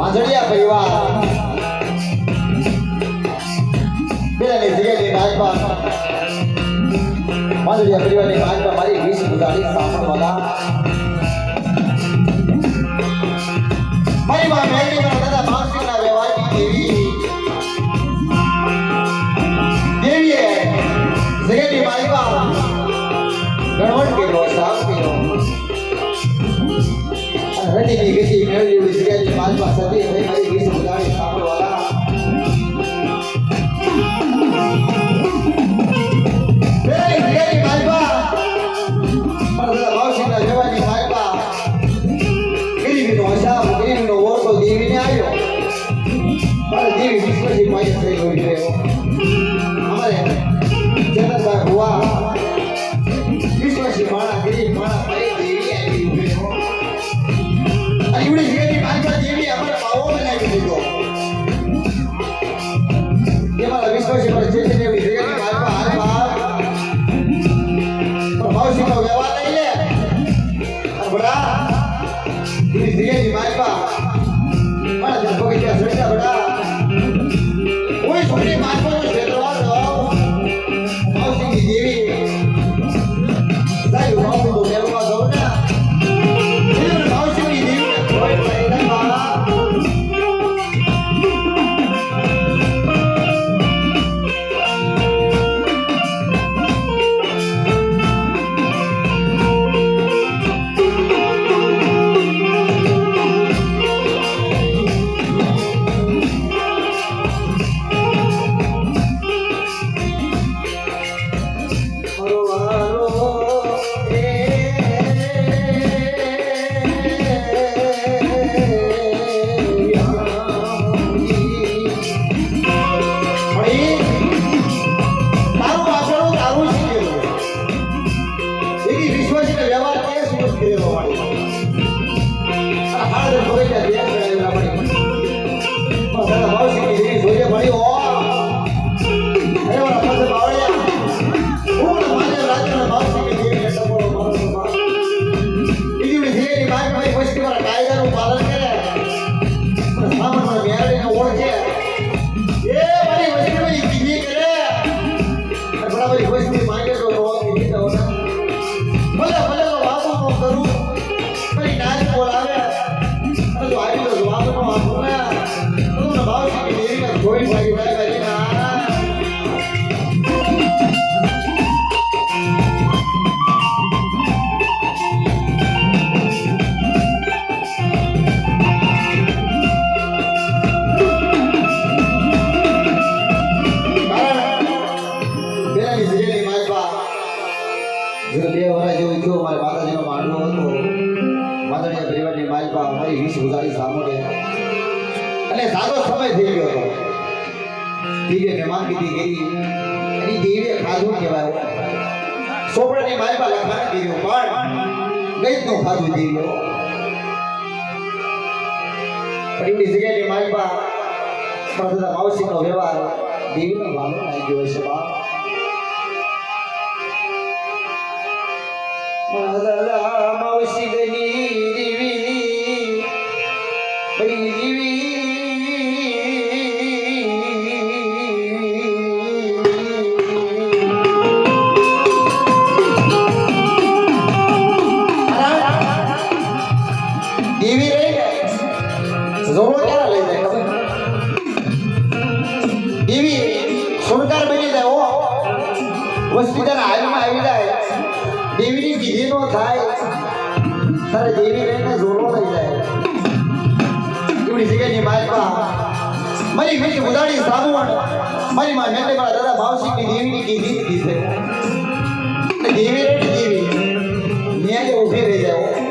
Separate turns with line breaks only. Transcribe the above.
વાંજડિયા પરિવાર બેલાની જગ્યાની રાજમાં વાંજડિયા પરિવારની રાજમાં મારી 20 ગુજારી સાંભળવાલા મારી માં મેલડી માં દાદા માનસિંહના વ્યવહારની દેવીએ જગ્યાની મારીમાં ગણવટ કર્યો સાફ કર્યો રડીની ગતિ મેળવી જગ્યાની મારીમાં સતી થઈ મારી 20 ગુજારી સાંભળવાલા દેવીને આવ્યો પણ દેવી વિશ્વજી માય થઈ ગયો અમારે ચેતનભાઈ ભુવા વિશ્વજી માણા ગરીબ માણા ભાઈ દેવી આવી ઉભ્યો અને એવડી જગ્યાની માનસા દેવી અમારે પાવો બનાવી દીધો એમાં વિશ્વજી પર ચેતન એવી જગ્યાની માનસા હાલ બાપ પણ ભાવસીનો વ્યવહાર લઈ લે અને બડા એવી જગ્યાની માનસા મારા જન ભગત ત્યાં સડ્યા બડા કોઈ છોકરી માનવાનો ક્ષેત્રવાળ દો માવસીની દેવી સાહેબ માવસી તો મેળવા દઉં ને માવસીની દેવીને કોઈ પરિણામ અને સાદો સમય થઈ ગયો હતો દીવે મહેમાન કીધી ગઈ એની દેવીએ ખાધું કહેવાય સોપડાની માલમાં લખાણ કર્યું પણ ગઈ નો ખાધું દેવીઓ પણ એવી જગ્યાની માલમાં પણ માવસીનો વ્યવહાર દેવીનો ભાલો આવી ગયો છે બાપ મારા માવસી ગઈ દેવી બની દેવી હોસ્પિટલ હાલમાં આવી જાય દેવીની વિધિ નો થાય તારે દેવી રહીને જોડો લઈ જાય એવડી જગ્યાની માલમાં મારી વીટી ઉદાડી સાબુણ મારી માં મેટે મારા દાદા ભાવસિંહની દેવીની કીધી દીધી છે દેવી રહીને દેવી ન્યાય ઊભી રહી જાય